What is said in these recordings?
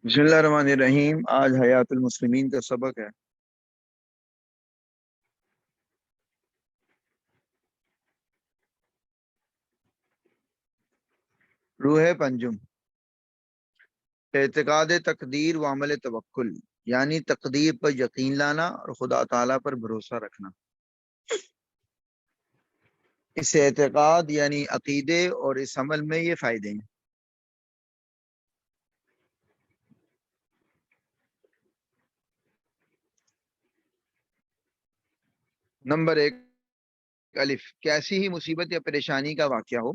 بسم اللہ الرحمن الرحیم۔ آج حیات المسلمین کا سبق ہے۔ روح پنجم، اعتقاد تقدیر و عمل توکل، یعنی تقدیر پر یقین لانا اور خدا تعالیٰ پر بھروسہ رکھنا۔ اس اعتقاد یعنی عقیدے اور اس عمل میں یہ فائدے ہیں۔ نمبر 1، الف، کیسی ہی مصیبت یا پریشانی کا واقعہ ہو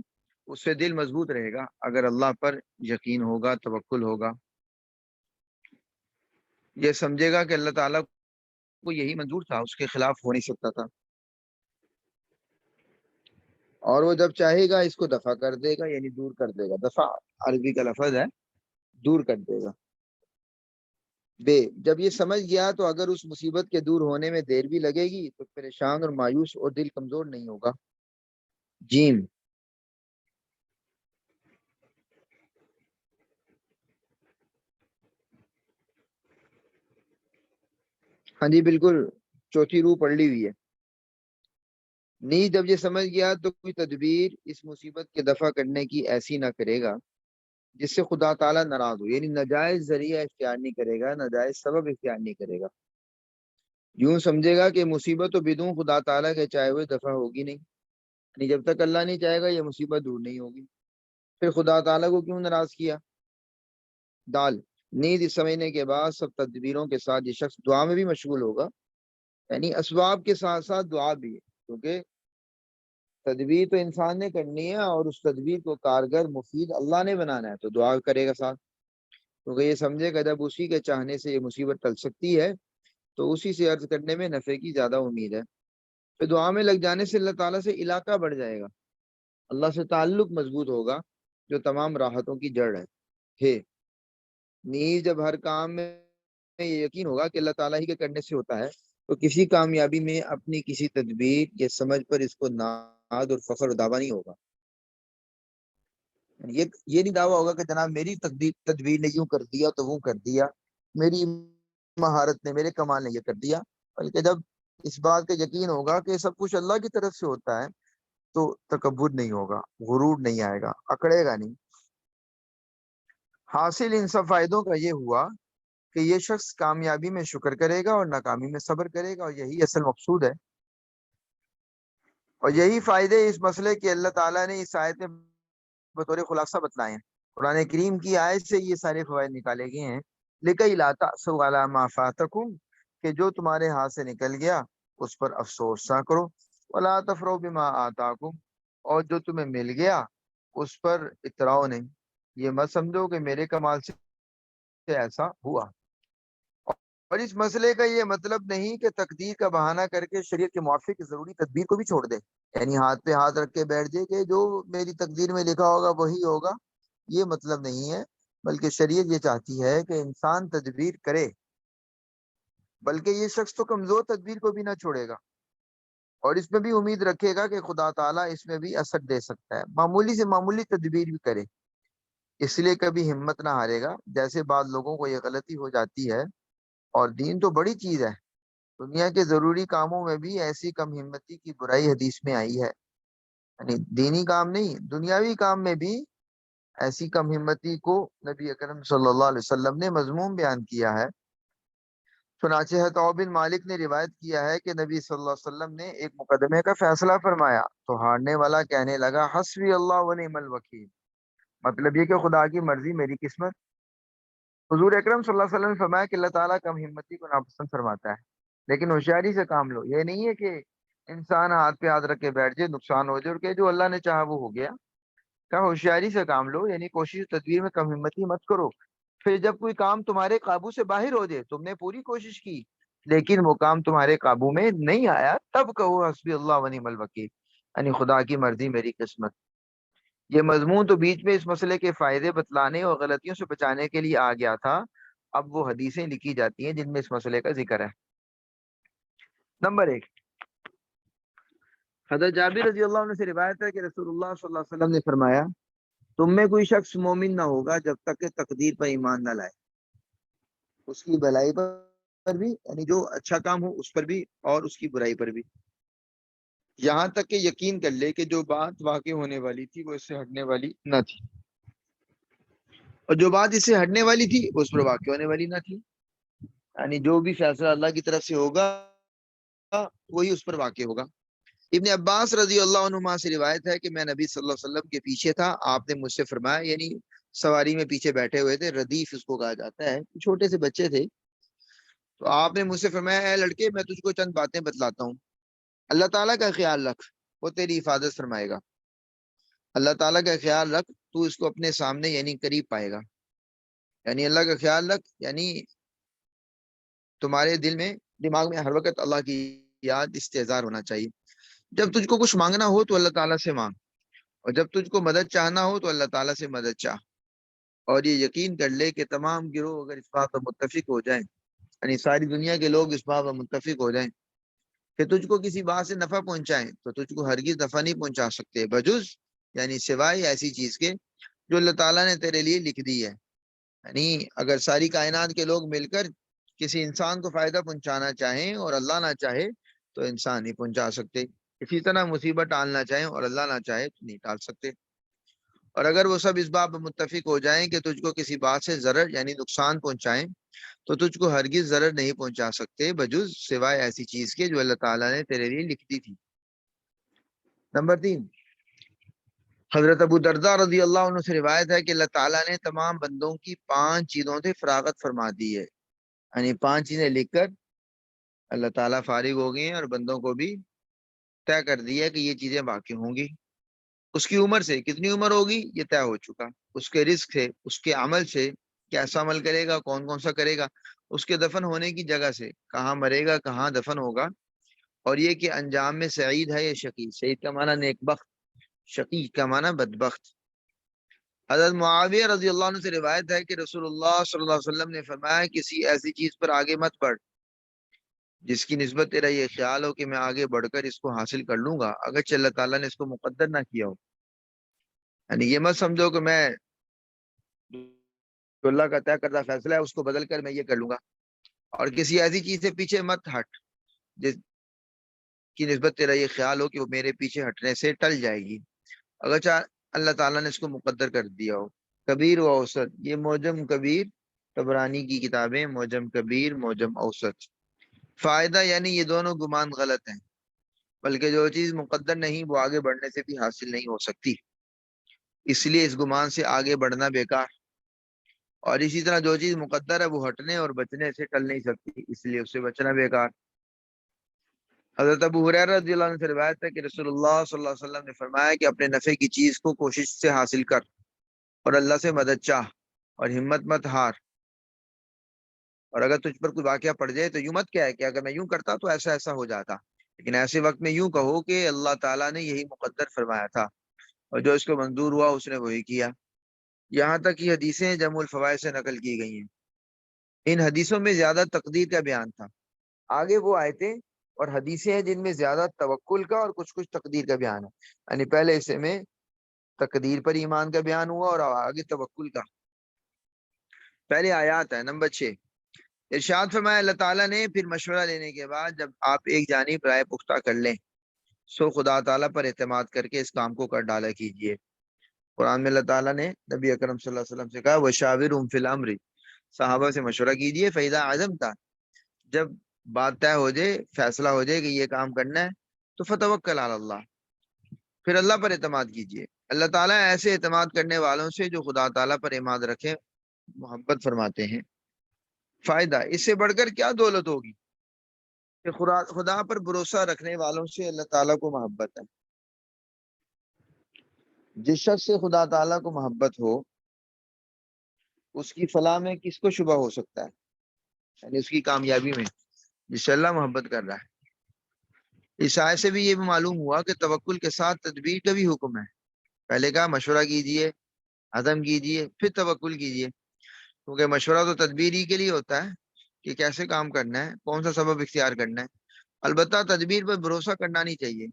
اس سے دل مضبوط رہے گا اگر اللہ پر یقین ہوگا، توکل ہوگا۔ یہ سمجھے گا کہ اللہ تعالیٰ کو یہی منظور تھا، اس کے خلاف ہو نہیں سکتا تھا، اور وہ جب چاہے گا اس کو دفع کر دے گا، یعنی دور کر دے گا۔ دفع عربی کا لفظ ہے، دور کر دے گا۔ بے، جب یہ سمجھ گیا تو اگر اس مصیبت کے دور ہونے میں دیر بھی لگے گی تو پریشان اور مایوس اور دل کمزور نہیں ہوگا۔ جیم، ہاں جی بالکل، چوتھی روح پڑھ لی ہوئی ہے۔ نی، جب یہ سمجھ گیا تو کوئی تدبیر اس مصیبت کے دفع کرنے کی ایسی نہ کرے گا جس سے خدا تعالیٰ ناراض ہو، یعنی ناجائز ذریعہ اختیار نہیں کرے گا، ناجائز سبب اختیار نہیں کرے گا۔ یوں سمجھے گا کہ مصیبت تو بدون خدا تعالیٰ کے چاہے ہوئے دفع ہوگی نہیں، یعنی جب تک اللہ نہیں چاہے گا یہ مصیبت دور نہیں ہوگی، پھر خدا تعالیٰ کو کیوں ناراض کیا۔ دال، نیند اس سمجھنے کے بعد سب تدبیروں کے ساتھ یہ شخص دعا میں بھی مشغول ہوگا، یعنی اسباب کے ساتھ ساتھ دعا بھی ہے، کیونکہ تدبیر تو انسان نے کرنی ہے اور اس تدبیر کو کارگر مفید اللہ نے بنانا ہے، تو دعا کرے گا ساتھ، کیونکہ یہ سمجھے گا جب اسی کے چاہنے سے یہ مصیبت ٹل سکتی ہے تو اسی سے عرض کرنے میں نفع کی زیادہ امید ہے۔ پھر دعا میں لگ جانے سے اللہ تعالیٰ سے علاقہ بڑھ جائے گا، اللہ سے تعلق مضبوط ہوگا جو تمام راحتوں کی جڑ ہے۔ نیز جب ہر کام میں یہ یقین ہوگا کہ اللہ تعالیٰ ہی کے کرنے سے ہوتا ہے تو کسی کامیابی میں اپنی کسی تدبیر یا سمجھ پر اس کو ناد اور فخر و دعویٰ نہیں ہوگا۔ یہ نہیں دعویٰ ہوگا کہ جناب میری تدبیر نے یوں کر دیا تو وہ کر دیا، میری مہارت نے، میرے کمال نے یہ کر دیا، بلکہ جب اس بات کا یقین ہوگا کہ سب کچھ اللہ کی طرف سے ہوتا ہے تو تکبر نہیں ہوگا، غرور نہیں آئے گا، اکڑے گا نہیں۔ حاصل ان سب فائدوں کا یہ ہوا کہ یہ شخص کامیابی میں شکر کرے گا اور ناکامی میں صبر کرے گا، اور یہی اصل مقصود ہے، اور یہی فائدے اس مسئلے کے اللہ تعالیٰ نے اس آیت میں بطور خلاصہ بتلائے ہیں۔ قرآن کریم کی آیت سے یہ سارے فوائد نکالے گئے ہیں۔ لِكَيْ لَا تَأْسَوْا عَلَىٰ مَا فَاتَكُمْ، کہ جو تمہارے ہاتھ سے نکل گیا اس پر افسوس نہ کرو، وَلَا تَفْرَحُوا بِمَا آتَاكُمْ، اور جو تمہیں مل گیا اس پر اتراؤ نہیں، یہ مت سمجھو کہ میرے کمال سے ایسا ہوا۔ اور اس مسئلے کا یہ مطلب نہیں کہ تقدیر کا بہانہ کر کے شریعت کے موافق ضروری تدبیر کو بھی چھوڑ دے، یعنی ہاتھ پہ ہاتھ رکھ کے بیٹھ جائے کہ جو میری تقدیر میں لکھا ہوگا وہی ہوگا، یہ مطلب نہیں ہے، بلکہ شریعت یہ چاہتی ہے کہ انسان تدبیر کرے، بلکہ یہ شخص تو کمزور تدبیر کو بھی نہ چھوڑے گا اور اس میں بھی امید رکھے گا کہ خدا تعالیٰ اس میں بھی اثر دے سکتا ہے، معمولی سے معمولی تدبیر بھی کرے، اس لیے کبھی ہمت نہ ہارے گا۔ جیسے بعض لوگوں کو یہ غلطی ہو جاتی ہے، اور دین تو بڑی چیز ہے، دنیا کے ضروری کاموں میں بھی ایسی کم ہمتی کی برائی حدیث میں آئی ہے، یعنی دینی کام نہیں، دنیاوی کام میں بھی ایسی کم ہمتی کو نبی اکرم صلی اللہ علیہ وسلم نے مذموم بیان کیا ہے۔ چنانچہ حطب بن مالک نے روایت کیا ہے کہ نبی صلی اللہ علیہ وسلم نے ایک مقدمے کا فیصلہ فرمایا تو ہارنے والا کہنے لگا حسبی اللہ و نعم الوکیل، مطلب یہ کہ خدا کی مرضی میری قسمت۔ حضور اکرم صلی اللہ علیہ وسلم نے فرمایا کہ اللہ تعالیٰ کم ہمتی کو ناپسند فرماتا ہے، لیکن ہوشیاری سے کام لو، یہ نہیں ہے کہ انسان ہاتھ پہ ہاتھ رکھ کے بیٹھ جائے، نقصان ہو جائے اور کہ جو اللہ نے چاہا وہ ہو گیا۔ کہا ہوشیاری سے کام لو، یعنی کوشش تدبیر میں کم ہمتی مت کرو، پھر جب کوئی کام تمہارے قابو سے باہر ہو جائے، تم نے پوری کوشش کی لیکن وہ کام تمہارے قابو میں نہیں آیا، تب کہو حسبی اللہ و نعم الوکیل، یعنی خدا کی مرضی میری قسمت۔ یہ مضمون تو بیچ میں اس مسئلے کے فائدے بتلانے اور غلطیوں سے بچانے کے لیے آ گیا تھا، اب وہ حدیثیں لکھی جاتی ہیں جن میں اس مسئلے کا ذکر ہے۔ نمبر 1، حضرت جابر رضی اللہ عنہ سے روایت ہے کہ رسول اللہ صلی اللہ علیہ وسلم نے فرمایا تم میں کوئی شخص مومن نہ ہوگا جب تک کہ تقدیر پر ایمان نہ لائے، اس کی بھلائی پر بھی، یعنی جو اچھا کام ہو اس پر بھی، اور اس کی برائی پر بھی، یہاں تک کہ یقین کر لے کہ جو بات واقع ہونے والی تھی وہ اس سے ہٹنے والی نہ تھی، اور جو بات اس سے ہٹنے والی تھی وہ اس پر واقع ہونے والی نہ تھی، یعنی جو بھی فیصلہ اللہ کی طرف سے ہوگا وہی اس پر واقع ہوگا۔ ابن عباس رضی اللہ عنہما سے روایت ہے کہ میں نبی صلی اللہ علیہ وسلم کے پیچھے تھا، آپ نے مجھ سے فرمایا، یعنی سواری میں پیچھے بیٹھے ہوئے تھے، ردیف اس کو کہا جاتا ہے، چھوٹے سے بچے تھے، تو آپ نے مجھ سے فرمایا، اے لڑکے میں تجھ کو چند باتیں بتلاتا ہوں، اللہ تعالیٰ کا خیال رکھ، وہ تیری حفاظت فرمائے گا، اللہ تعالیٰ کا خیال رکھ، تو اس کو اپنے سامنے یعنی قریب پائے گا، یعنی اللہ کا خیال رکھ، یعنی تمہارے دل میں، دماغ میں ہر وقت اللہ کی یاد، استحضار ہونا چاہیے۔ جب تجھ کو کچھ مانگنا ہو تو اللہ تعالیٰ سے مانگ، اور جب تجھ کو مدد چاہنا ہو تو اللہ تعالیٰ سے مدد چاہ، اور یہ یقین کر لے کہ تمام گروہ اگر اس بات پر متفق ہو جائیں، یعنی ساری دنیا کے لوگ اس بات پر متفق ہو جائیں کہ تجھ کو کسی بات سے نفع پہنچائیں، تو تجھ کو ہرگز نفع نہیں پہنچا سکتے، بجز یعنی سوائے ایسی چیز کے جو اللہ تعالیٰ نے تیرے لیے لکھ دی ہے، یعنی اگر ساری کائنات کے لوگ مل کر کسی انسان کو فائدہ پہنچانا چاہیں اور اللہ نہ چاہے تو انسان نہیں پہنچا سکتے، اسی طرح مصیبت ٹالنا چاہیں اور اللہ نہ چاہے تو نہیں ٹال سکتے، اور اگر وہ سب اس بات پر متفق ہو جائیں کہ تجھ کو کسی بات سے ضرر یعنی نقصان پہنچائیں تو تجھ کو ہرگز ضرر نہیں پہنچا سکتے، بجز سوائے ایسی چیز کے جو اللہ تعالیٰ نے تیرے لیے لکھ دی تھی۔ نمبر 3، حضرت ابو درداء رضی اللہ عنہ سے روایت ہے کہ اللہ تعالیٰ نے تمام بندوں کی 5 چیزوں سے فراغت فرما دی ہے، یعنی 5 چیزیں لکھ کر اللہ تعالیٰ فارغ ہو گئے ہیں، اور بندوں کو بھی طے کر دیا ہے کہ یہ چیزیں باقی ہوں گی، اس کی عمر سے کتنی عمر ہوگی یہ طے ہو چکا، اس کے رزق سے، اس کے عمل سے، کیسا عمل کرے گا، کون کون سا کرے گا، اس کے دفن ہونے کی جگہ سے، کہاں مرے گا، کہاں دفن ہوگا، اور یہ کہ انجام میں سعید ہے یا شقی، سعید کا معنی نیک بخت، شقی کا معنی بدبخت۔ حضرت معاویہ رضی اللہ عنہ سے روایت ہے کہ رسول اللہ صلی اللہ علیہ وسلم نے فرمایا، کسی ایسی چیز پر آگے مت بڑھ جس کی نسبت تیرا یہ خیال ہو کہ میں آگے بڑھ کر اس کو حاصل کر لوں گا، اگرچہ اللہ تعالیٰ نے اس کو مقدر نہ کیا ہو، یعنی یہ مت سمجھو کہ میں جو اللہ کا طے کردہ فیصلہ ہے اس کو بدل کر میں یہ کر لوں گا، اور کسی ایسی چیز سے پیچھے مت ہٹ جس کی نسبت تیرا یہ خیال ہو کہ وہ میرے پیچھے ہٹنے سے ٹل جائے گی، اگرچہ اللہ تعالیٰ نے اس کو مقدر کر دیا ہو۔ کبیر و اوسط، یہ موجم کبیر طبرانی کی کتابیں، موجم کبیر، موجم اوسط۔ فائدہ یعنی یہ دونوں گمان غلط ہیں، بلکہ جو چیز مقدر نہیں وہ آگے بڑھنے سے بھی حاصل نہیں ہو سکتی، اس لیے اس گمان سے آگے بڑھنا بیکار، اور اسی طرح جو چیز مقدر ہے وہ ہٹنے اور بچنے سے ٹل نہیں سکتی، اس لیے اس سے بچنا بیکار۔ حضرت ابو ہریرہ رضی اللہ عنہ سے روایت ہے کہ رسول اللہ صلی اللہ علیہ وسلم نے فرمایا کہ اپنے نفع کی چیز کو کوشش سے حاصل کر، اور اللہ سے مدد چاہ، اور ہمت مت ہار، اور اگر تجھ پر کوئی واقعہ پڑ جائے تو یوں مت کیا ہے کہ اگر میں یوں کرتا تو ایسا ایسا ہو جاتا، لیکن ایسے وقت میں یوں کہو کہ اللہ تعالیٰ نے یہی مقدر فرمایا تھا، اور جو اس کو منظور ہوا اس نے وہی کیا۔ یہاں تک یہ حدیثیں جمع الفوائد سے نقل کی گئی ہیں، ان حدیثوں میں زیادہ تقدیر کا بیان تھا، آگے وہ آیتیں اور حدیثیں ہیں جن میں زیادہ توکل کا اور کچھ تقدیر کا بیان ہے، یعنی پہلے حصے میں تقدیر پر ایمان کا بیان ہوا اور آگے توکل کا۔ پہلے آیات ہے۔ نمبر 6، ارشاد فرمایا اللہ تعالیٰ نے، پھر مشورہ لینے کے بعد جب آپ ایک جانب رائے پختہ کر لیں سو خدا تعالیٰ پر اعتماد کر کے اس کام کو کر ڈالا کیجئے۔ قرآن میں اللہ تعالیٰ نے نبی اکرم صلی اللہ علیہ وسلم سے کہا وَشَاوِرْهُمْ فِي الْأَمْرِ، صحابہ سے مشورہ کیجئے، فَإِذَا عَزَمْتَ، جب بات طے ہو جائے، فیصلہ ہو جائے کہ یہ کام کرنا ہے، تو فَتَوَكَّلْ عَلَى اللَّهِ، پھر اللہ پر اعتماد کیجئے۔ اللہ تعالیٰ ایسے اعتماد کرنے والوں سے جو خدا تعالیٰ پر اعتماد رکھیں محبت فرماتے ہیں۔ فائدہ، اس سے بڑھ کر کیا دولت ہوگی کہ خدا پر بھروسہ رکھنے والوں سے اللہ تعالیٰ کو محبت ہے۔ جس شخص سے خدا تعالیٰ کو محبت ہو اس کی فلاح میں کس کو شبہ ہو سکتا ہے، یعنی اس کی کامیابی میں، جس سے اللہ محبت کر رہا ہے۔ اس آیت سے بھی یہ بھی معلوم ہوا کہ توکل کے ساتھ تدبیر کا بھی حکم ہے، پہلے کہا مشورہ کیجئے، عزم کیجئے، پھر توکل کیجئے، کیونکہ مشورہ تو تدبیر ہی کے لیے ہوتا ہے کہ کیسے کام کرنا ہے، کون سا سبب اختیار کرنا ہے۔ البتہ تدبیر پر بھروسہ کرنا نہیں چاہیے،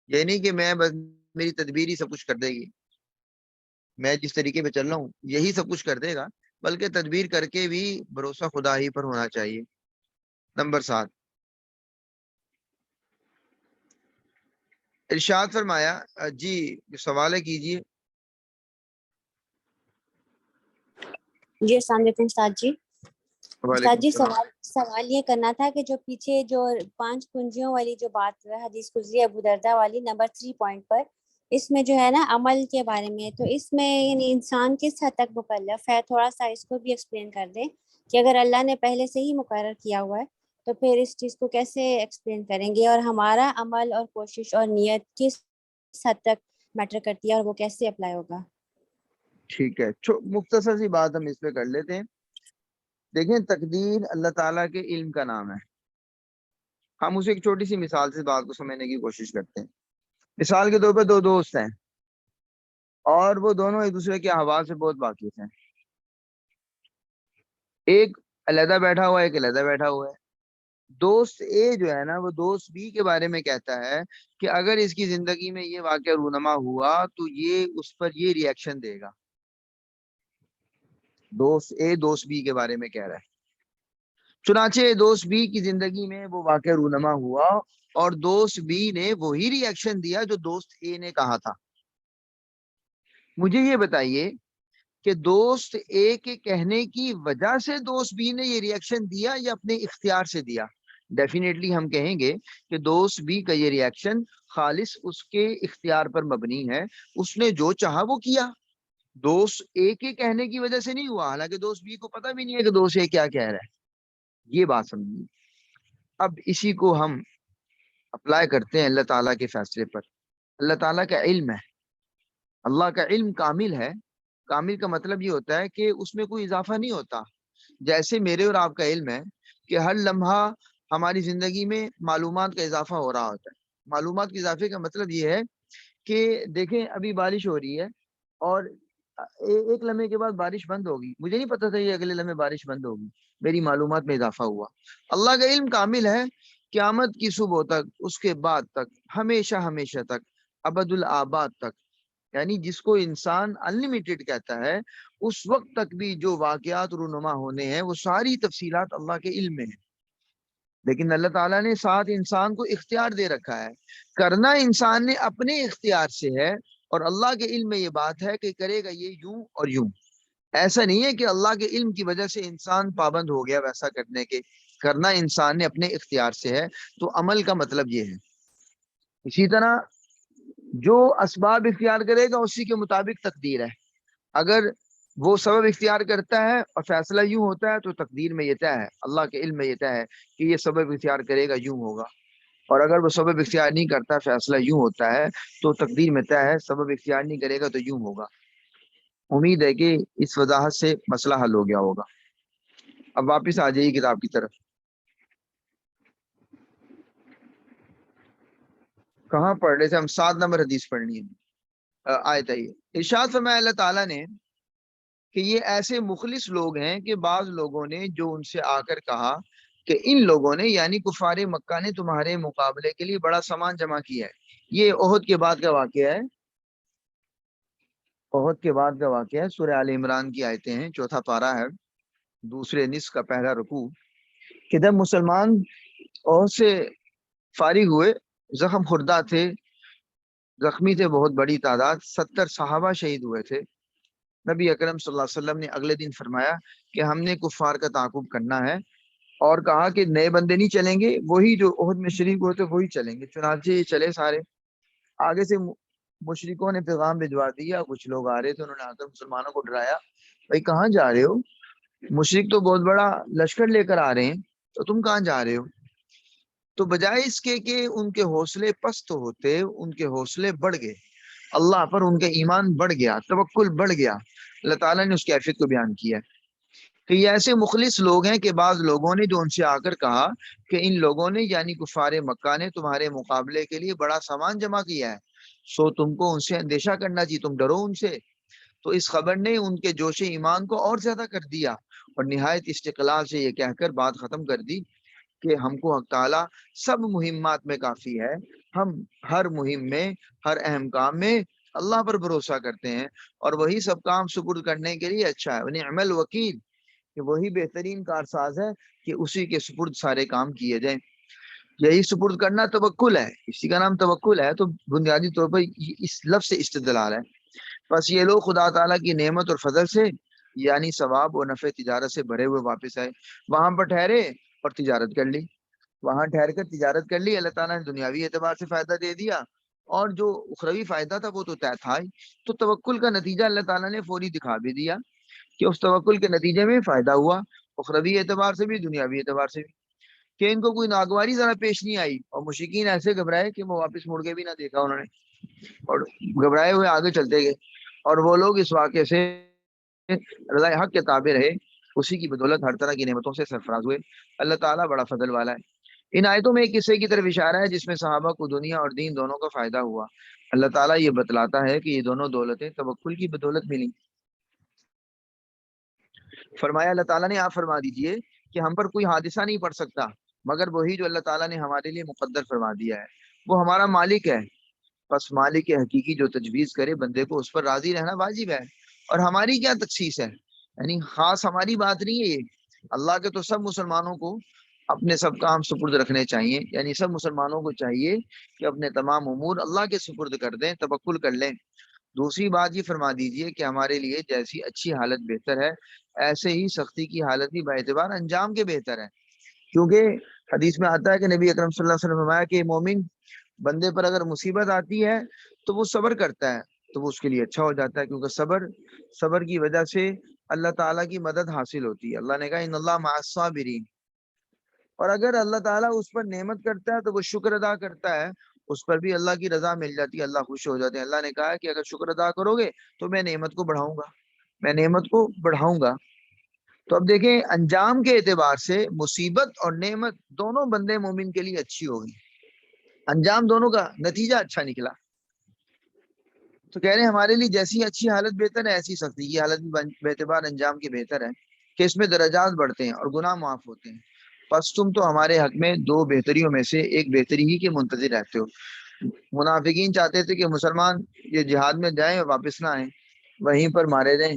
یہ نہیں کہ میں بس میری تدبیر ہی سب کچھ کر دے گی، میں جس طریقے پہ چل رہا ہوں یہی سب کچھ کر دے گا، بلکہ تدبیر کر کے بھی بھروسہ خدا ہی پر ہونا چاہیے۔ نمبر 7، ارشاد فرمایا، جی سوال ہے کیجیے۔ جی السلام علیکم استاد جی۔ وعلیکم استاد جی السلام۔ سوال یہ کرنا تھا کہ جو پیچھے جو 5 کنجیوں والی جو بات ہے حدیث گزری ابو دردہ والی نمبر 3 پوائنٹ پر، اس میں جو ہے نا عمل کے بارے میں، تو اس میں یعنی انسان کس حد تک مکلف ہے؟ تھوڑا سا اس کو بھی ایکسپلین کر دیں کہ اگر اللہ نے پہلے سے ہی مقرر کیا ہوا ہے تو پھر اس چیز کو کیسے ایکسپلین کریں گے، اور ہمارا عمل اور کوشش اور نیت کس حد تک میٹر کرتی ہے اور وہ کیسے اپلائی ہوگا؟ ٹھیک ہے، مختصر سی بات ہم اس پہ کر لیتے ہیں۔ دیکھیں، تقدیر اللہ تعالیٰ کے علم کا نام ہے۔ ہم اسے ایک چھوٹی سی مثال سے بات کو سمجھنے کی کوشش کرتے ہیں۔ مثال کے طور پر 2 دوست ہیں اور وہ دونوں ایک دوسرے کے احوال سے بہت واقف ہیں۔ ایک علیحدہ بیٹھا ہوا ہے، ایک علیحدہ بیٹھا ہوا ہے۔ دوست اے جو ہے نا، وہ دوست بی کے بارے میں کہتا ہے کہ اگر اس کی زندگی میں یہ واقعہ رونما ہوا تو یہ اس پر یہ ری ایکشن دے گا۔ دوست اے دوست بی کے بارے میں کہہ رہا ہے۔ چنانچہ دوست بی کی زندگی میں وہ واقعہ رونما ہوا اور دوست بی نے وہی ری ایکشن دیا جو دوست اے نے کہا تھا۔ مجھے یہ بتائیے کہ دوست اے کے کہنے کی وجہ سے دوست بی نے یہ ری ایکشن دیا یا اپنے اختیار سے دیا؟ ڈیفینیٹلی ہم کہیں گے کہ دوست بی کا یہ ری ایکشن خالص اس کے اختیار پر مبنی ہے، اس نے جو چاہا وہ کیا۔ دوست اے کے کہنے کی وجہ سے نہیں ہوا، حالانکہ دوست بی کو پتہ بھی نہیں ہے کہ دوست اے کیا کہہ رہا ہے۔ یہ بات سمجھیے۔ اب اسی کو ہم اپلائی کرتے ہیں اللہ تعالیٰ کے فیصلے پر۔ اللہ تعالیٰ کا علم ہے، اللہ کا علم کامل ہے۔ کامل کا مطلب یہ ہوتا ہے کہ اس میں کوئی اضافہ نہیں ہوتا۔ جیسے میرے اور آپ کا علم ہے کہ ہر لمحہ ہماری زندگی میں معلومات کا اضافہ ہو رہا ہوتا ہے۔ معلومات کے اضافے کا مطلب یہ ہے کہ دیکھیں ابھی بارش ہو رہی ہے اور ایک لمحے کے بعد بارش بند ہوگی، مجھے نہیں پتا تھا یہ اگلے لمحے بارش بند ہوگی، میری معلومات میں اضافہ ہوا۔ اللہ کا علم کامل ہے، قیامت کی صبح تک، اس کے بعد تک، ہمیشہ ہمیشہ تک، ابد الآباد تک، یعنی جس کو انسان انلمیٹڈ کہتا ہے، اس وقت تک بھی جو واقعات رونما ہونے ہیں وہ ساری تفصیلات اللہ کے علم میں ہیں۔ لیکن اللہ تعالیٰ نے ساتھ انسان کو اختیار دے رکھا ہے، کرنا انسان نے اپنے اختیار سے ہے، اور اللہ کے علم میں یہ بات ہے کہ کرے گا یہ یوں اور یوں۔ ایسا نہیں ہے کہ اللہ کے علم کی وجہ سے انسان پابند ہو گیا ویسا کرنے کے، کرنا انسان نے اپنے اختیار سے ہے۔ تو عمل کا مطلب یہ ہے۔ اسی طرح جو اسباب اختیار کرے گا اسی کے مطابق تقدیر ہے۔ اگر وہ سبب اختیار کرتا ہے اور فیصلہ یوں ہوتا ہے تو تقدیر میں یہ طے ہے، اللہ کے علم میں یہ طے ہے کہ یہ سبب اختیار کرے گا یوں ہوگا۔ اور اگر وہ سبب اختیار نہیں کرتا، فیصلہ یوں ہوتا ہے، تو تقدیر میں طے ہے سبب اختیار نہیں کرے گا تو یوں ہوگا۔ امید ہے کہ اس وضاحت سے مسئلہ حل ہو گیا ہوگا۔ اب واپس آ جائیے کتاب کی طرف۔ کہاں پڑھ رہے تھے ہم؟ 7 نمبر حدیث پڑھنی ہے، آیت ہے۔ ارشاد فرمایا اللہ تعالیٰ نے کہ یہ ایسے مخلص لوگ ہیں کہ بعض لوگوں نے جو ان سے آ کر کہا کہ ان لوگوں نے یعنی کفار مکہ نے تمہارے مقابلے کے لیے بڑا سامان جمع کیا ہے۔ یہ احد کے بعد کا واقعہ ہے، احد کے بعد کا واقعہ ہے۔ سورہ آل عمران کی آیتیں ہیں، 4 پارہ ہے، دوسرے نصف کا پہلا رکوع، کہ جب مسلمان احد سے فارغ ہوئے، زخم خوردہ تھے، زخمی تھے بہت بڑی تعداد، 70 صحابہ شہید ہوئے تھے۔ نبی اکرم صلی اللہ علیہ وسلم نے اگلے دن فرمایا کہ ہم نے کفار کا تعاقب کرنا ہے، اور کہا کہ نئے بندے نہیں چلیں گے، وہی جو عہد میں شریک ہوئے تھے وہی چلیں گے۔ چنانچہ یہ چلے سارے۔ آگے سے مشرکوں نے پیغام بھجوا دیا، کچھ لوگ آ رہے تھے، انہوں نے آ کر مسلمانوں کو ڈرایا، بھائی کہاں جا رہے ہو؟ مشرک تو بہت بڑا لشکر لے کر آ رہے ہیں، تو تم کہاں جا رہے ہو؟ تو بجائے اس کے کہ ان کے حوصلے پست ہوتے، ان کے حوصلے بڑھ گئے، اللہ پر ان کا ایمان بڑھ گیا، توکل بڑھ گیا۔ اللہ تعالیٰ نے اس کیفیت کو بیان کیا ہے کہ یہ ایسے مخلص لوگ ہیں کہ بعض لوگوں نے جو ان سے آ کر کہا کہ ان لوگوں نے یعنی کفار مکہ نے تمہارے مقابلے کے لیے بڑا سامان جمع کیا ہے، سو تم کو ان سے اندیشہ کرنا چاہیے، تم ڈرو ان سے۔ تو اس خبر نے ان کے جوش ایمان کو اور زیادہ کر دیا، اور نہایت استقلال سے یہ کہہ کر بات ختم کر دی کہ ہم کو حق تعالیٰ سب مہمات میں کافی ہے، ہم ہر مہم میں، ہر اہم کام میں اللہ پر بھروسہ کرتے ہیں اور وہی سب کام سپرد کرنے کے لیے اچھا ہے. نعم الوکیل، کہ وہی بہترین کارساز ہے کہ اسی کے سپرد سارے کام کیے جائیں. یہی سپرد کرنا توکل ہے، اسی کا نام توکل ہے. تو بنیادی طور پر اس لفظ سے استدلال ہے. بس یہ لوگ خدا تعالیٰ کی نعمت اور فضل سے یعنی ثواب اور نفع تجارت سے بھرے ہوئے واپس آئے. وہاں پر ٹھہرے اور تجارت کر لی، وہاں ٹھہر کر تجارت کر لی. اللہ تعالیٰ نے دنیاوی اعتبار سے فائدہ دے دیا اور جو اخروی فائدہ تھا وہ تو طے تھا ہی. تو توکل کا نتیجہ اللہ تعالیٰ نے فوری دکھا بھی دیا کہ اس توکل کے نتیجے میں فائدہ ہوا، اخروی اعتبار سے بھی دنیاوی اعتبار سے بھی. کہ ان کو کوئی ناگواری ذرا پیش نہیں آئی اور مشرکین ایسے گھبرائے کہ وہ واپس مڑ کے بھی نہ دیکھا انہوں نے اور گھبرائے ہوئے آگے چلتے گئے. اور وہ لوگ اس واقعے سے رضا حق کے تابع رہے، اسی کی بدولت ہر طرح کی نعمتوں سے سرفراز ہوئے. اللہ تعالیٰ بڑا فضل والا ہے. ان آیتوں میں ایک قصے کی طرف اشارہ ہے جس میں صحابہ کو دنیا اور دین دونوں کا فائدہ ہوا. اللہ تعالیٰ یہ بتلاتا ہے کہ یہ دونوں دولتیں توکل کی بدولت ملی. فرمایا اللہ تعالیٰ نے آپ فرما دیجئے کہ ہم پر کوئی حادثہ نہیں پڑ سکتا مگر وہی جو اللہ تعالیٰ نے ہمارے لیے مقدر فرما دیا ہے. وہ ہمارا مالک ہے، پس مالک حقیقی جو تجویز کرے بندے کو اس پر راضی رہنا واجب ہے. اور ہماری کیا تخصیص ہے، یعنی خاص ہماری بات نہیں ہے یہ. اللہ کے تو سب مسلمانوں کو اپنے سب کام سپرد رکھنے چاہیے، یعنی سب مسلمانوں کو چاہیے کہ اپنے تمام امور اللہ کے سپرد کر دیں، توکل کر لیں. دوسری بات یہ فرما دیجئے کہ ہمارے لیے جیسی اچھی حالت بہتر ہے ایسے ہی سختی کی حالت بھی باعتبار انجام کے بہتر ہے. کیونکہ حدیث میں آتا ہے کہ نبی اکرم صلی اللہ علیہ وسلم نے فرمایا کہ مومن بندے پر اگر مصیبت آتی ہے تو وہ صبر کرتا ہے تو وہ اس کے لیے اچھا ہو جاتا ہے، کیونکہ صبر کی وجہ سے اللہ تعالیٰ کی مدد حاصل ہوتی ہے. اللہ نے کہا ان اللہ مع الصابرین. اور اگر اللہ تعالیٰ اس پر نعمت کرتا ہے تو وہ شکر ادا کرتا ہے، اس پر بھی اللہ کی رضا مل جاتی ہے، اللہ خوش ہو جاتے ہیں. اللہ نے کہا کہ اگر شکر ادا کرو گے تو میں نعمت کو بڑھاؤں گا، میں نعمت کو بڑھاؤں گا. تو اب دیکھیں انجام کے اعتبار سے مصیبت اور نعمت دونوں بندے مومن کے لیے اچھی ہوگی، انجام دونوں کا نتیجہ اچھا نکلا. تو کہہ رہے ہیں ہمارے لیے جیسی اچھی حالت بہتر ہے ایسی سختی کی حالت بھی باعتبار انجام کے بہتر ہے کہ اس میں درجات بڑھتے ہیں اور گناہ معاف ہوتے ہیں. پس تم تو ہمارے حق میں دو بہتریوں میں سے ایک بہتری ہی کے منتظر رہتے ہو. منافقین چاہتے تھے کہ مسلمان یہ جہاد میں جائیں اور واپس نہ آئیں، وہیں پر مارے جائیں.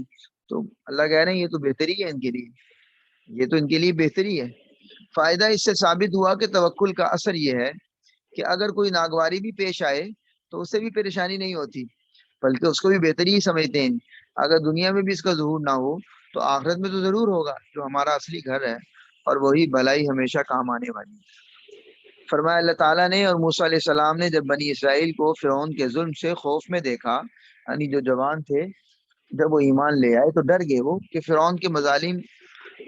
تو اللہ کہہ رہے ہیں یہ تو بہتری ہے ان کے لیے، یہ تو ان کے لیے بہتری ہے. فائدہ اس سے ثابت ہوا کہ توکل کا اثر یہ ہے کہ اگر کوئی ناگواری بھی پیش آئے تو اس سے بھی پریشانی نہیں ہوتی بلکہ اس کو بھی بہتری ہی سمجھتے ہیں. اگر دنیا میں بھی اس کا ظہور نہ ہو تو آخرت میں تو ضرور ہوگا جو ہمارا اصلی گھر ہے، اور وہی بھلائی ہمیشہ کام آنے والی ہے. فرمایا اللہ تعالیٰ نے اور موسیٰ علیہ السلام نے جب بنی اسرائیل کو فرعون کے ظلم سے خوف میں دیکھا، یعنی جو جوان تھے جب وہ ایمان لے آئے تو ڈر گئے وہ کہ فرعون کے مظالم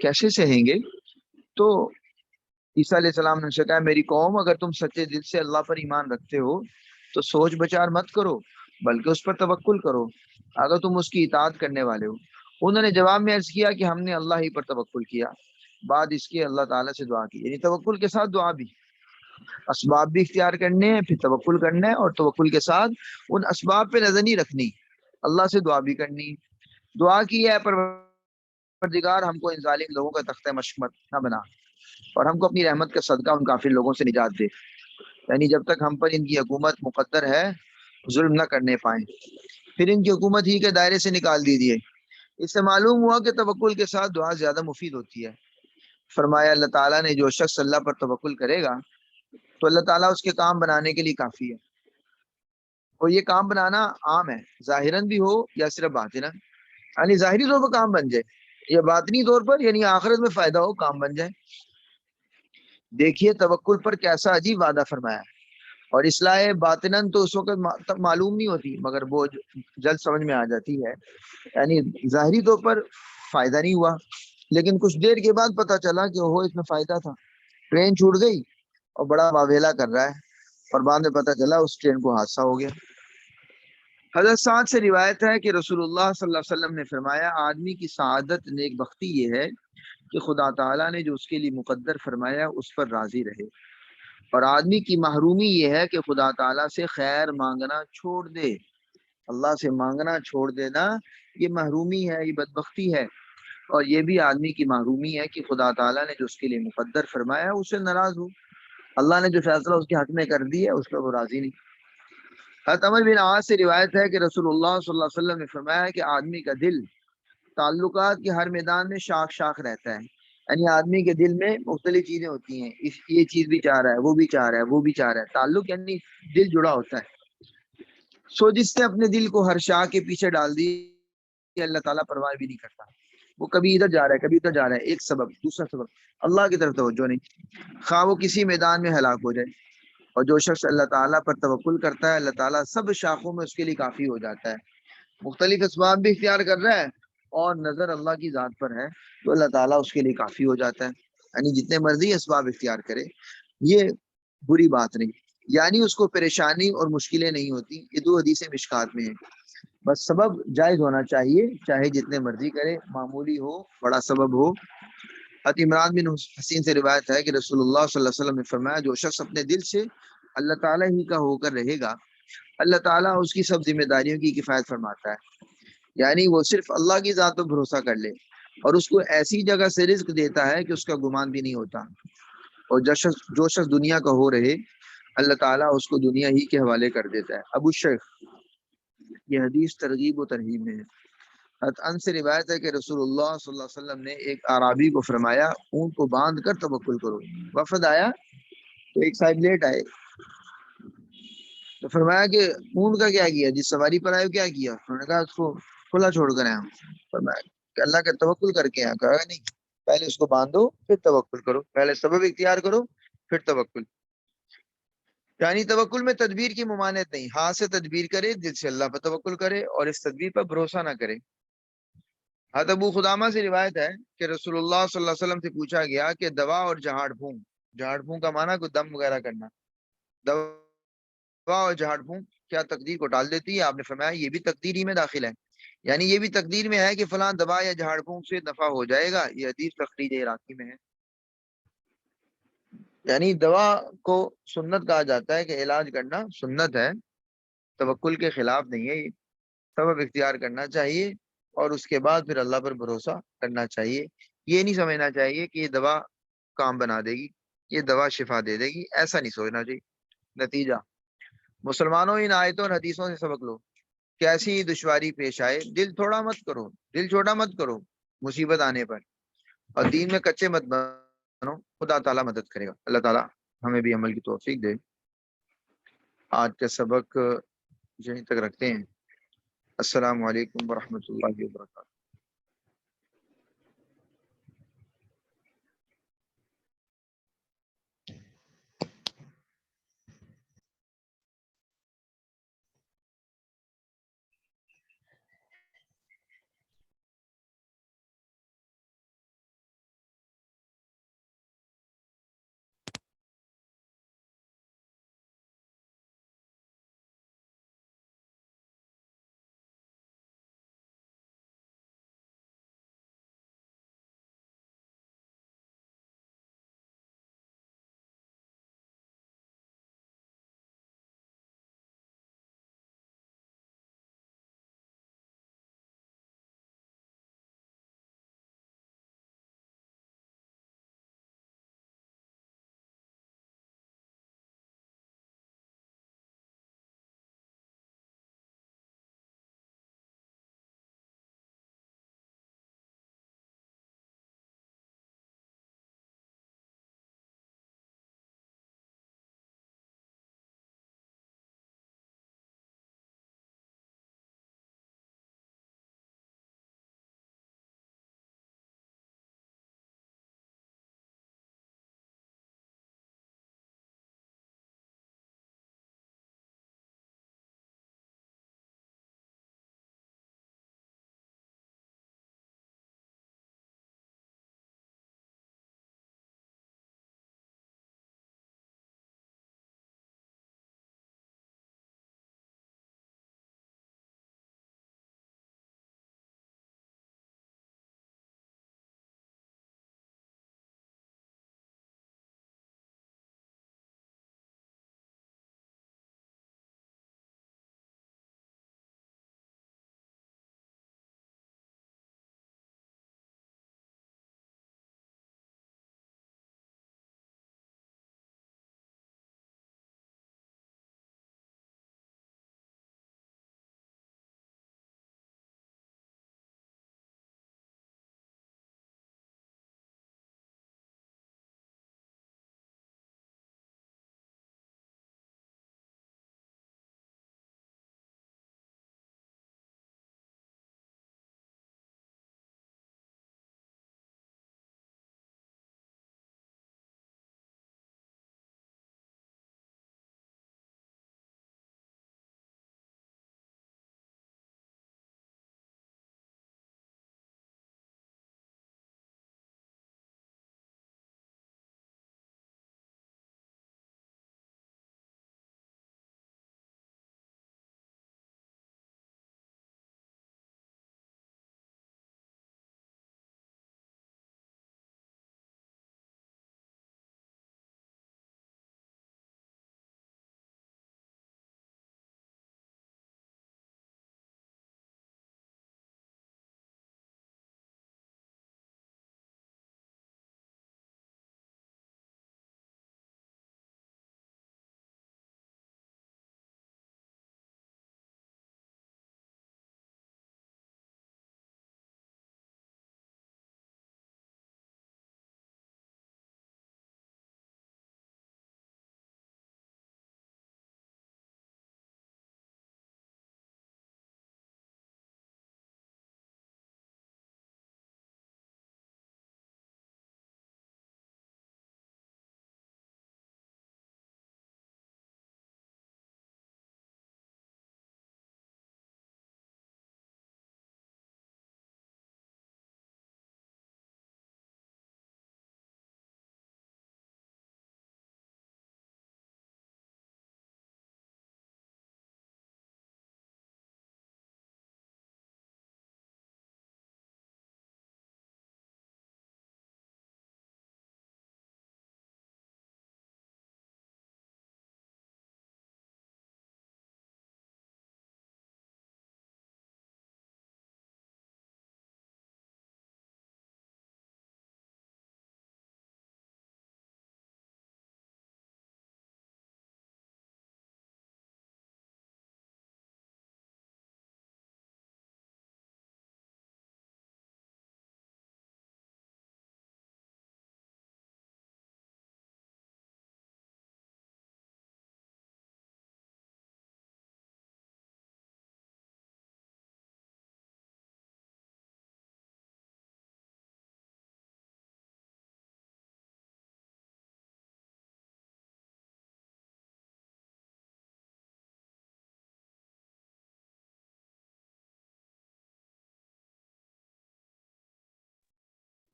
کیسے سہیں گے. تو عیسیٰ علیہ السلام نے کہا میری قوم اگر تم سچے دل سے اللہ پر ایمان رکھتے ہو تو سوچ بچار مت کرو بلکہ اس پر توکل کرو اگر تم اس کی اطاعت کرنے والے ہو. انہوں نے جواب میں عرض کیا کہ ہم نے اللہ ہی پر توکل کیا، بعد اس کے اللہ تعالیٰ سے دعا کی. یعنی توکل کے ساتھ دعا بھی، اسباب بھی اختیار کرنے ہیں، پھر توکل کرنا ہے، اور توکل کے ساتھ ان اسباب پہ نظر نہیں رکھنی، اللہ سے دعا بھی کرنی. دعا کی ہے پروردگار ہم کو ان ظالم لوگوں کا تختہ مشمت نہ بنا اور ہم کو اپنی رحمت کا صدقہ ان کافر لوگوں سے نجات دے. یعنی جب تک ہم پر ان کی حکومت مقدر ہے ظلم نہ کرنے پائیں، پھر ان کی حکومت ہی کے دائرے سے نکال دیجیے. اس سے معلوم ہوا کہ توکل کے ساتھ دعا زیادہ مفید ہوتی ہے. فرمایا اللہ تعالیٰ نے جو شخص اللہ پر توکل کرے گا تو اللہ تعالیٰ اس کے کام بنانے کے لیے کافی ہے. اور یہ کام بنانا عام ہے، ظاہراً بھی ہو یا صرف باطناً. یعنی ظاہری طور پر کام بن جائے یا باطنی طور پر یعنی آخرت میں فائدہ ہو کام بن جائے. دیکھیے توکل پر کیسا عجیب وعدہ فرمایا ہے. اور اصلاح باطناً تو اس وقت تک معلوم نہیں ہوتی مگر وہ جلد سمجھ میں آ جاتی ہے. یعنی ظاہری طور پر فائدہ نہیں ہوا لیکن کچھ دیر کے بعد پتہ چلا کہ وہ اس میں فائدہ تھا. ٹرین چھوٹ گئی اور بڑا واویلا کر رہا ہے اور بعد میں پتہ چلا اس ٹرین کو حادثہ ہو گیا. حضرت سعد سے روایت ہے کہ رسول اللہ صلی اللہ علیہ وسلم نے فرمایا آدمی کی سعادت نیک بختی یہ ہے کہ خدا تعالیٰ نے جو اس کے لیے مقدر فرمایا اس پر راضی رہے، اور آدمی کی محرومی یہ ہے کہ خدا تعالیٰ سے خیر مانگنا چھوڑ دے. اللہ سے مانگنا چھوڑ دینا یہ محرومی ہے، یہ بدبختی ہے. اور یہ بھی آدمی کی محرومی ہے کہ خدا تعالیٰ نے جو اس کے لیے مقدر فرمایا ہے اسے ناراض ہو. اللہ نے جو فیصلہ اس کے حق میں کر دی ہے اس پر وہ راضی نہیں. حضرت عمر بن عاص سے روایت ہے کہ رسول اللہ صلی اللہ علیہ وسلم نے فرمایا ہے کہ آدمی کا دل تعلقات کے ہر میدان میں شاخ شاخ رہتا ہے، یعنی آدمی کے دل میں مختلف چیزیں ہوتی ہیں، یہ چیز بھی چاہ رہا ہے، وہ بھی چاہ رہا ہے، وہ بھی چاہ رہا ہے، تعلق یعنی دل جڑا ہوتا ہے۔ سو جس نے اپنے دل کو ہر شاہ کے پیچھے ڈال دی، اللہ تعالیٰ پرواہ بھی نہیں کرتا، وہ کبھی ادھر جا رہا ہے کبھی ادھر جا رہا ہے، ایک سبب دوسرا سبب، اللہ کی طرف توجہ نہیں، خواہ وہ کسی میدان میں ہلاک ہو جائے۔ اور جو شخص اللہ تعالیٰ پر توکل کرتا ہے، اللہ تعالیٰ سب شاخوں میں اس کے لیے کافی ہو جاتا ہے۔ مختلف اسباب بھی اختیار کر رہا ہے اور نظر اللہ کی ذات پر ہے تو اللہ تعالیٰ اس کے لیے کافی ہو جاتا ہے۔ یعنی جتنے مرضی اسباب اختیار کرے یہ بری بات نہیں، یعنی اس کو پریشانی اور مشکلیں نہیں ہوتی، یہ دو حدیثیں مشکات میں ہیں۔ بس سبب جائز ہونا چاہیے، چاہے جتنے مرضی کرے، معمولی ہو بڑا سبب ہو۔ حضرت عمران بن حسین سے روایت ہے کہ رسول اللہ صلی اللہ علیہ وسلم نے فرمایا جو شخص اپنے دل سے اللہ تعالیٰ ہی کا ہو کر رہے گا، اللہ تعالیٰ اس کی سب ذمہ داریوں کی کفایت فرماتا ہے، یعنی وہ صرف اللہ کی ذات پر بھروسہ کر لے اور اس کو ایسی جگہ سے رزق دیتا ہے کہ اس کا گمان بھی نہیں ہوتا۔ اور جو شخص دنیا کا ہو رہے، اللہ تعالیٰ اس کو دنیا ہی کے حوالے کر دیتا ہے۔ ابو شیخ، یہ حدیث ترغیب و ترہیب میں ہے۔ حضرت انس سے روایت ہے کہ رسول اللہ صلی اللہ علیہ وسلم نے ایک اعرابی کو فرمایا اونٹ کو باندھ کر توکل کرو۔ وفد آیا تو ایک صاحب لیٹ آئے تو فرمایا کہ اونٹ کا کیا جس سواری پر آئے کیا کیا؟ انہوں نے کہا اس کو کھلا چھوڑ کر آیا ہوں۔ فرمایا کہ اللہ کا توکل کر کے آیا، کہا نہیں، پہلے اس کو باندھو پھر توکل کرو، پہلے سبب اختیار کرو پھر توکل۔ یعنی توکل میں تدبیر کی ممانعت نہیں، ہاتھ سے تدبیر کرے، دل سے اللہ پر توکل کرے اور اس تدبیر پر بھروسہ نہ کرے۔ حضرت ابو خدامہ سے روایت ہے کہ رسول اللہ صلی اللہ علیہ وسلم سے پوچھا گیا کہ دوا اور جھاڑ پھونک، جھاڑ پھونک کا معنی کوئی دم وغیرہ کرنا، دوا اور جھاڑ پھونک کیا تقدیر کو ٹال دیتی ہے؟ آپ نے فرمایا یہ بھی تقدیر ہی میں داخل ہے، یعنی یہ بھی تقدیر میں ہے کہ فلاں دوا یا جھاڑ پھونک سے نفع ہو جائے گا۔ یہ حدیث تخریج عراقی میں ہے۔ یعنی دوا کو سنت کہا جاتا ہے کہ علاج کرنا سنت ہے، توکل کے خلاف نہیں ہے، سبب اختیار کرنا چاہیے اور اس کے بعد پھر اللہ پر بھروسہ کرنا چاہیے۔ یہ نہیں سمجھنا چاہیے کہ یہ دوا کام بنا دے گی، یہ دوا شفا دے دے گی، ایسا نہیں سوچنا چاہیے۔ نتیجہ، مسلمانوں ان آیتوں اور حدیثوں سے سبق لو، کیسی دشواری پیش آئے دل تھوڑا مت کرو، دل چھوٹا مت کرو مصیبت آنے پر، اور دین میں کچے مت بنو، خدا تعالیٰ مدد کرے گا۔ اللہ تعالیٰ ہمیں بھی عمل کی توفیق دے۔ آج کا سبق یہیں تک رکھتے ہیں۔ السلام علیکم ورحمۃ اللہ وبرکاتہ۔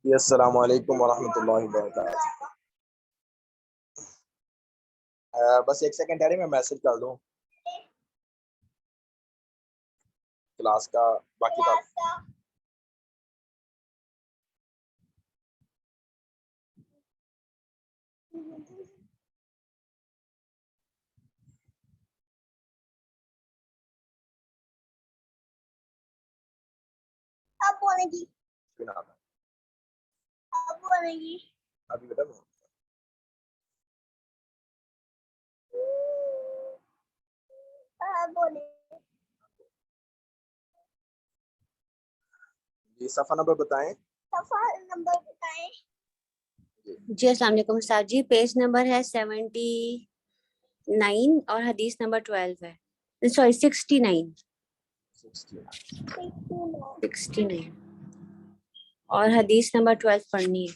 السلام علیکم ورحمۃ اللہ وبرکاتہ. بس ایک سیکنڈ ٹھہرے میں میسج کر دوں کلاس کا باقی بات. اب بولے گی ابھی بیٹا بولے جی صفحہ نمبر بتائیں. صفحہ نمبر بتائیں. جی السلام علیکم استاد جی. پیج نمبر ہے 79 اور حدیث نمبر 12 ہے. سوری 69 اور حدیث نمبر 12 پڑھنی ہے.